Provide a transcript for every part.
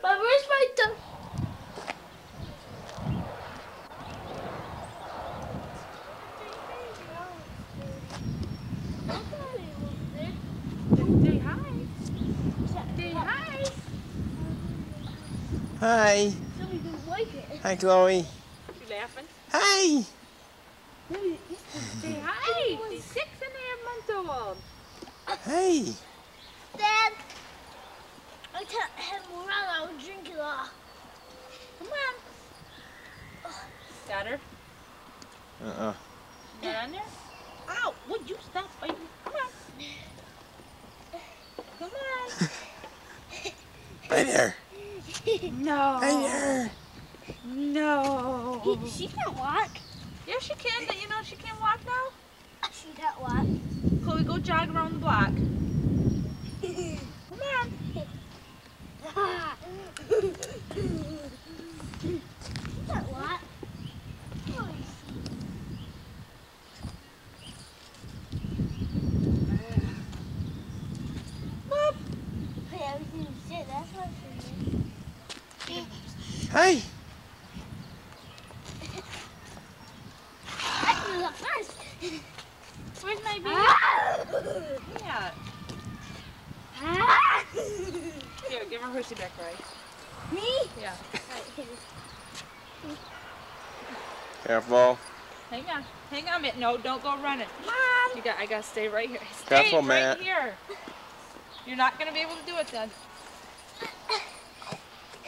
But where's my duck? Say hi. Say hi. Hi. Somebody didn't like it. Hi, Chloe. You laughing? Hi. Say hi. She's 6.5 months old. Hey. Dad, I can't have more around. I will drink it all. Come on. Got her? Uh-uh. Get on there? Ow! Would you stop fighting? Come on. Come on. Right there. No. Right there. No. She can't walk. Yeah, she can. But you know she can walk now? She can't walk. Chloe, go jog around the block. Come on. She can't walk. Boop. Hey, everything you said, that's what she did. Hey. I can look first. Where's my baby? Yeah. Here, give her Hershey back, right? Me? Yeah. Careful. Hang on. Hang on a minute. No, don't go running. Mom! I gotta stay right here. Stay Careful, right Matt. here. You're not gonna be able to do it then.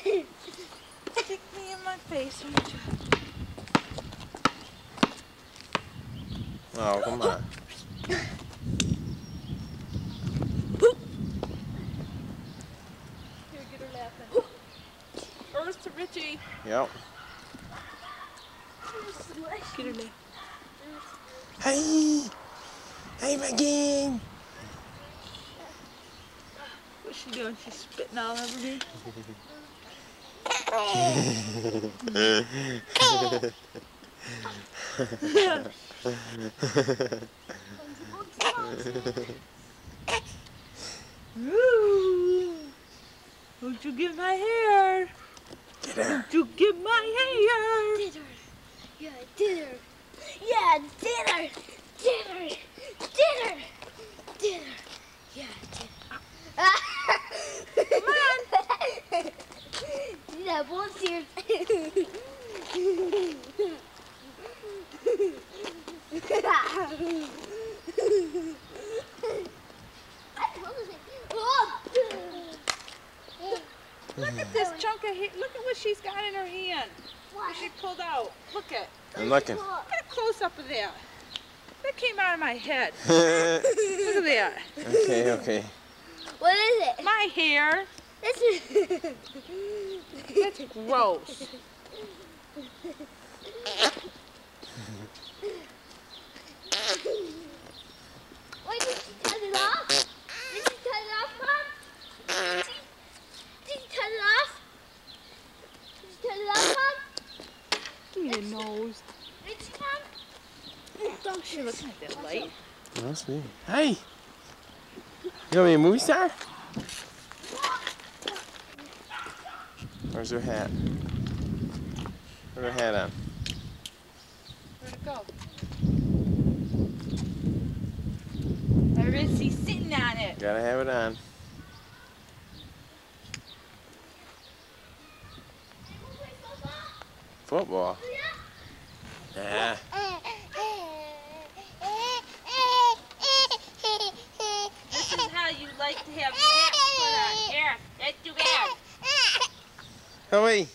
Kick me in my face. Won't you? Oh, come on. Here, get her laughing. First to Richie. Yep. Get her laughing. Hey. Hey, Megan. What's she doing? She's spitting all over me. Ooh. Don't you get my hair. Get her. Don't you get my hair. Dinner. Yeah, dinner. Yeah, dinner. Dinner. Dinner. Dinner. Yeah, dinner. Come on. Yeah, both ears. Look at this chunk of hair. Look at what she's got in her hand. What she pulled out. Look at. I'm looking. Get a close up of that. That came out of my head. Look at that. Okay, okay. What is it? My hair. This is. That's gross. Wait, did you cut it off? Did you cut it off, Mom? Did you cut it off? Did you cut it off, Mom? Give me your nose. Did you, Mom? Don't she looking at that light? Must be. Hey. You want me a movie star? Where's her hat? Put her hat on. Where'd it go? There is. He's sitting on it. Gotta have it on. Football. Yeah. This is how you like to have your hat put on. Here, that's too bad. Chloe.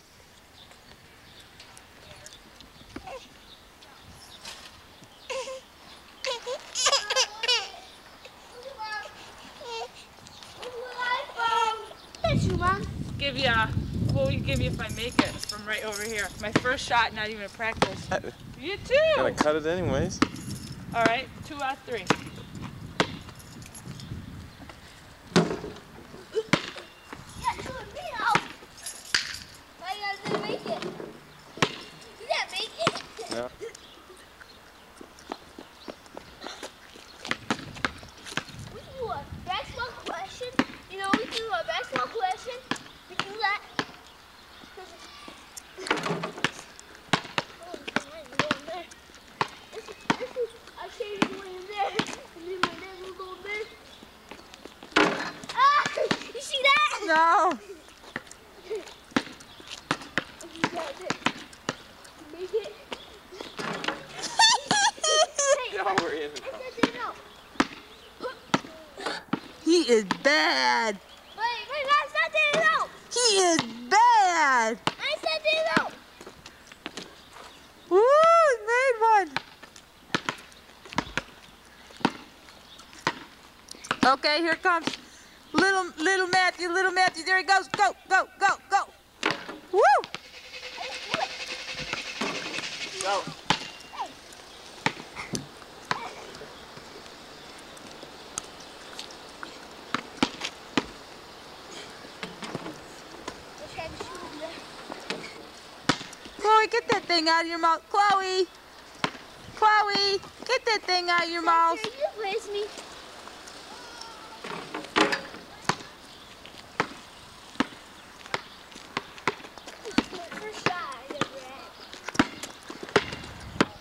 Thank you, Mom. Give you a, what will you give you if I make it from right over here? My first shot, not even a practice. You too. Gotta cut it anyways. All right, 2 out of 3. Yeah, do it me now. Why you guys didn't make it? You didn't make it. Yeah. We can do a basketball question. You know, we can do a basketball question. We can do that. no. Make it. No, we're in. He is bad. Wait, that's not it out. He is bad. I said it out. Woo, he made one. Okay, here comes little Matthew, There he goes. Go, go, go, go. Woo! Go. Chloe, get that thing out of your mouth. Chloe, get that thing out of your mouth. You place me. First shot I ever had.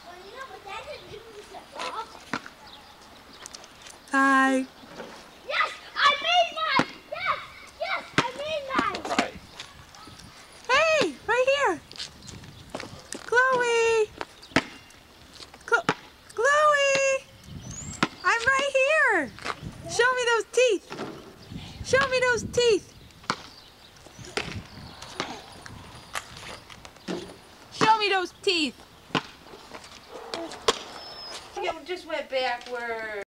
Well, you know what that didn't do was set off. Hi. Yes, I made mine. Yes, I made mine. Right. Hey, right here. Chloe. Chloe. I'm right here. Show me those teeth. Show me those teeth. Show me those teeth. It just went backward.